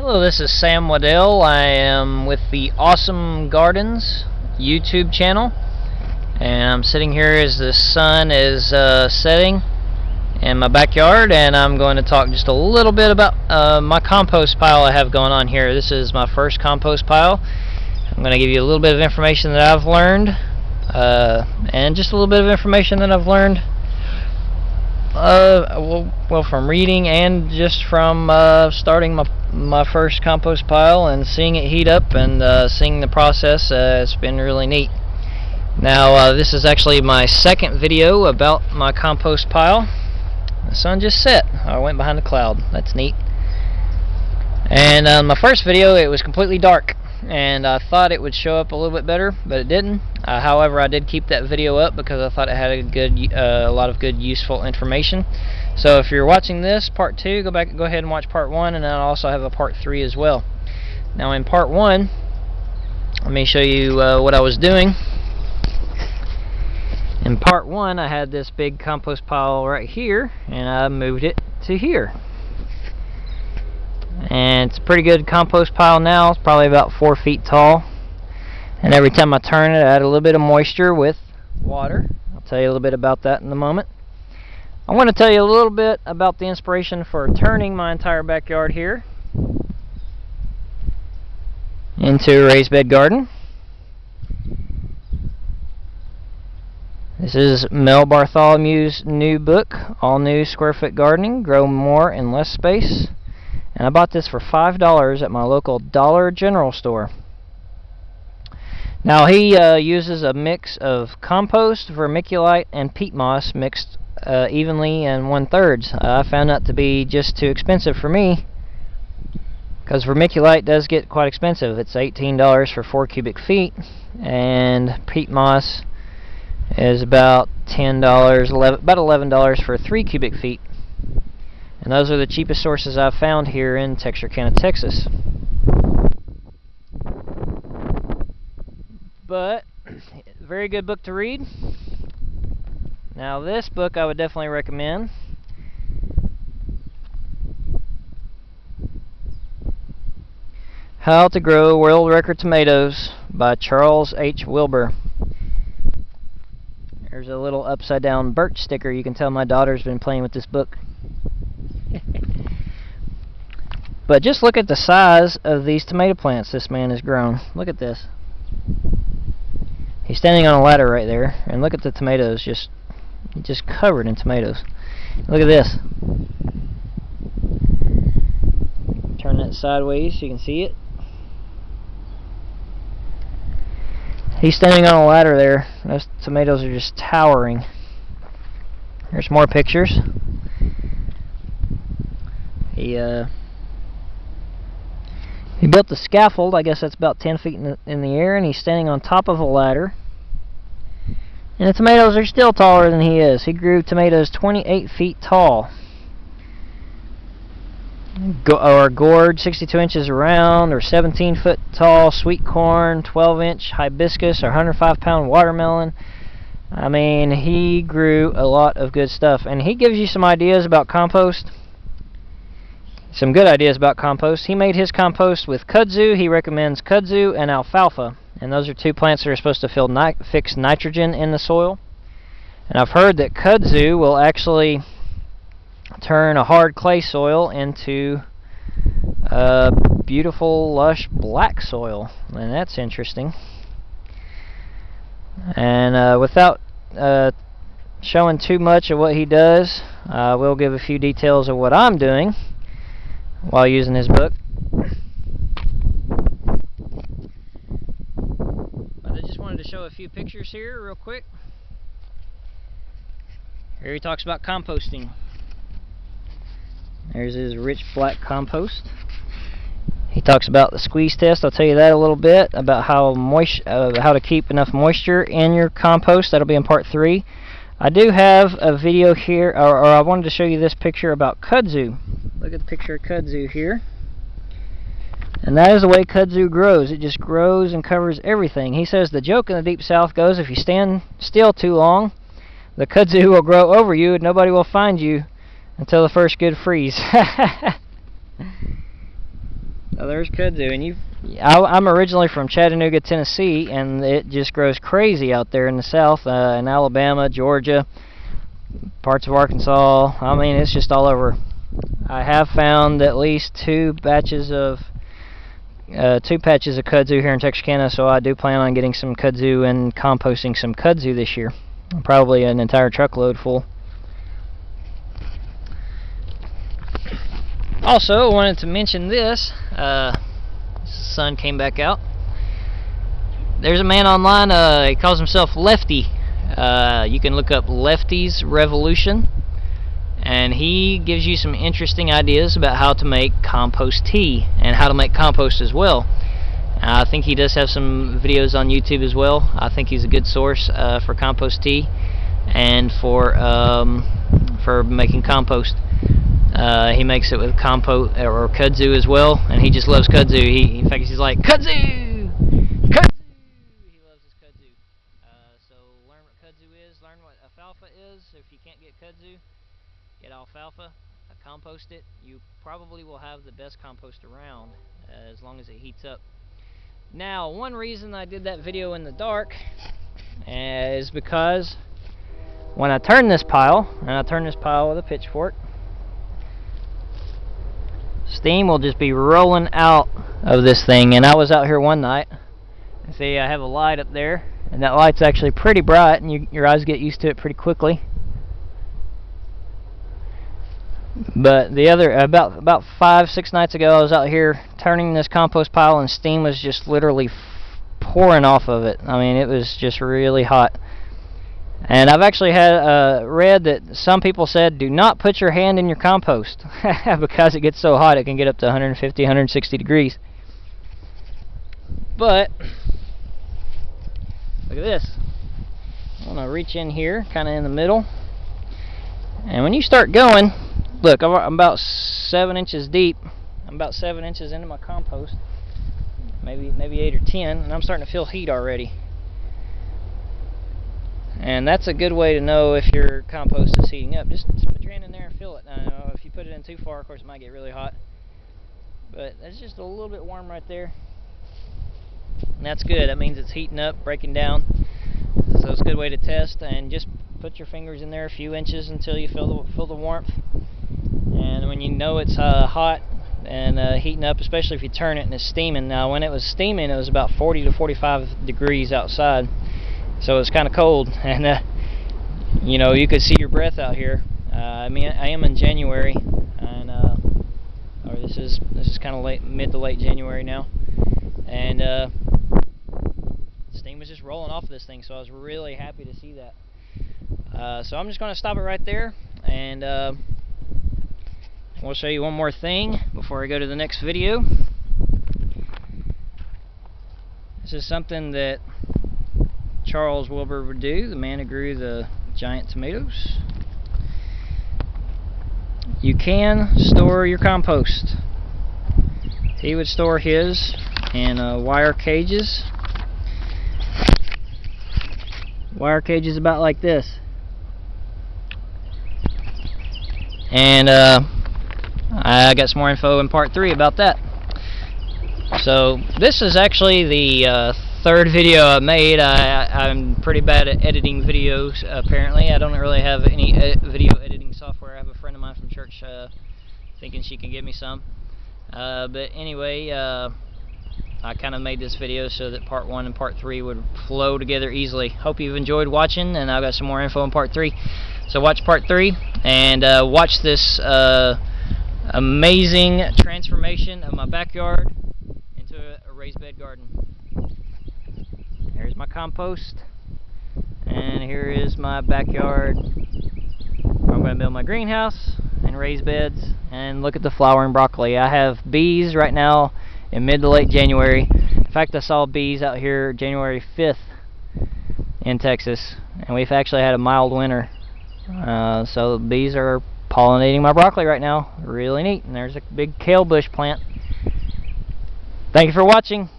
Hello, this is Sam Waddell. I am with the Awesome Gardens YouTube channel, and I'm sitting here as the sun is setting in my backyard, and I'm going to talk just a little bit about my compost pile I have going on here. This is my first compost pile. I'm going to give you a little bit of information that I've learned, and just a little bit of information that I've learned well, from reading and just from starting my first compost pile and seeing it heat up and seeing the process. It's been really neat. Now this is actually my second video about my compost pile. The sun just set. I went behind a cloud. That's neat. And my first video, it was completely dark, and I thought it would show up a little bit better, but it didn't. However, I did keep that video up because I thought it had a lot of good, useful information. So if you're watching this part 2, go ahead and watch part 1, and then I'll also have a part 3 as well. Now in part 1, let me show you what I was doing. In part 1, I had this big compost pile right here, and I moved it to here. And it's a pretty good compost pile now. It's probably about 4 feet tall, and every time I turn it, I add a little bit of moisture with water. I'll tell you a little bit about that in a moment. I want to tell you a little bit about the inspiration for turning my entire backyard here into a raised bed garden. This is Mel Bartholomew's new book, All New Square Foot Gardening, Grow More in Less Space. And I bought this for $5 at my local Dollar General store. Now he uses a mix of compost, vermiculite, and peat moss mixed evenly in 1/3. I found that to be just too expensive for me, because vermiculite does get quite expensive. It's $18 for 4 cubic feet, and peat moss is about about $11 for 3 cubic feet. And those are the cheapest sources I've found here in Texarkana, Texas. But, very good book to read. Now this book I would definitely recommend. How to Grow World Record Tomatoes by Charles H. Wilbur. There's a little upside down birch sticker. You can tell my daughter's been playing with this book. But just look at the size of these tomato plants this man has grown. Look at this. He's standing on a ladder right there, and look at the tomatoes, just covered in tomatoes. Look at this. Turn that sideways so you can see it. He's standing on a ladder there. Those tomatoes are just towering. Here's more pictures. He built the scaffold. I guess that's about 10 feet in the air, and he's standing on top of a ladder. And the tomatoes are still taller than he is. He grew tomatoes 28 feet tall. Or gourd, 62 inches around, or 17 foot tall sweet corn, 12-inch hibiscus, or 105-pound watermelon. I mean, he grew a lot of good stuff. And he gives you some ideas about compost. Some good ideas about compost. He made his compost with kudzu. He recommends kudzu and alfalfa. And those are 2 plants that are supposed to fix nitrogen in the soil. And I've heard that kudzu will actually turn a hard clay soil into beautiful, lush black soil. And that's interesting. And without showing too much of what he does, I will give a few details of what I'm doing while using his book. But I just wanted to show a few pictures here real quick. Here he talks about composting. There's his rich black compost. He talks about the squeeze test. I'll tell you that a little bit, about how to keep enough moisture in your compost. That'll be in part 3. I do have a video here, or I wanted to show you this picture about kudzu. Look at the picture of kudzu here. And that is the way kudzu grows. It just grows and covers everything. He says the joke in the Deep South goes, if you stand still too long, the kudzu will grow over you and nobody will find you until the first good freeze. So there's kudzu, and I'm originally from Chattanooga, Tennessee, and it just grows crazy out there in the south, in Alabama, Georgia, parts of Arkansas. I mean, it's just all over. I have found at least two patches of kudzu here in Texarkana, so I do plan on getting some kudzu and composting some kudzu this year. Probably an entire truckload full. Also, I wanted to mention this. Sun came back out. There's a man online, he calls himself Lefty. You can look up Lefty's Revolution, and he gives you some interesting ideas about how to make compost tea and how to make compost as well. I think he does have some videos on YouTube as well. I think he's a good source for compost tea and for making compost. He makes it with compost or kudzu as well, and he just loves kudzu. In fact, he's like, kudzu! Kudzu! He loves his kudzu. So learn what kudzu is, learn what alfalfa is. If you can't get kudzu, get alfalfa, compost it. You probably will have the best compost around as long as it heats up. Now, one reason I did that video in the dark is because when I turn this pile, and I turn this pile with a pitchfork, steam will just be rolling out of this thing. And I was out here one night, and see, I have a light up there, and that light's actually pretty bright, and your eyes get used to it pretty quickly. But the other, about 5-6 nights ago, I was out here turning this compost pile, and steam was just literally pouring off of it. I mean, it was just really hot. And I've actually had read that some people said, do not put your hand in your compost because it gets so hot it can get up to 150, 160 degrees. But look at this. I'm going to reach in here, kind of in the middle. And when you start going, look, I'm about 7 inches deep. I'm about 7 inches into my compost, maybe 8 or 10, and I'm starting to feel heat already. And that's a good way to know if your compost is heating up. Just put your hand in there and feel it. Now, if you put it in too far, of course, it might get really hot. But it's just a little bit warm right there. And that's good. That means it's heating up, breaking down. So it's a good way to test. And just put your fingers in there a few inches until you feel the warmth. And when you know it's hot and heating up, especially if you turn it and it's steaming. Now, when it was steaming, it was about 40 to 45 degrees outside. So it's kind of cold, and you know, you could see your breath out here. I mean, I am in January, and or this is kind of mid to late January now, and steam was just rolling off of this thing. So I was really happy to see that. So I'm just going to stop it right there, and we'll show you one more thing before I go to the next video. This is something that Charles Wilbur would do, the man who grew the giant tomatoes. You can store your compost. He would store his in wire cages. Wire cages about like this. And I got some more info in part 3 about that. So this is actually the third video I made. I'm pretty bad at editing videos, apparently. I don't really have any video editing software. I have a friend of mine from church thinking she can give me some. But anyway, I kind of made this video so that part 1 and part 3 would flow together easily. Hope you've enjoyed watching, and I've got some more info in part 3. So watch part 3 and watch this amazing transformation of my backyard into a raised bed garden. Here's my compost, and here is my backyard. I'm going to build my greenhouse and raise beds, and look at the flowering broccoli. I have bees right now in mid to late January. In fact, I saw bees out here January 5th in Texas, and we've actually had a mild winter. So the bees are pollinating my broccoli right now. Really neat. And there's a big kale bush plant. Thank you for watching.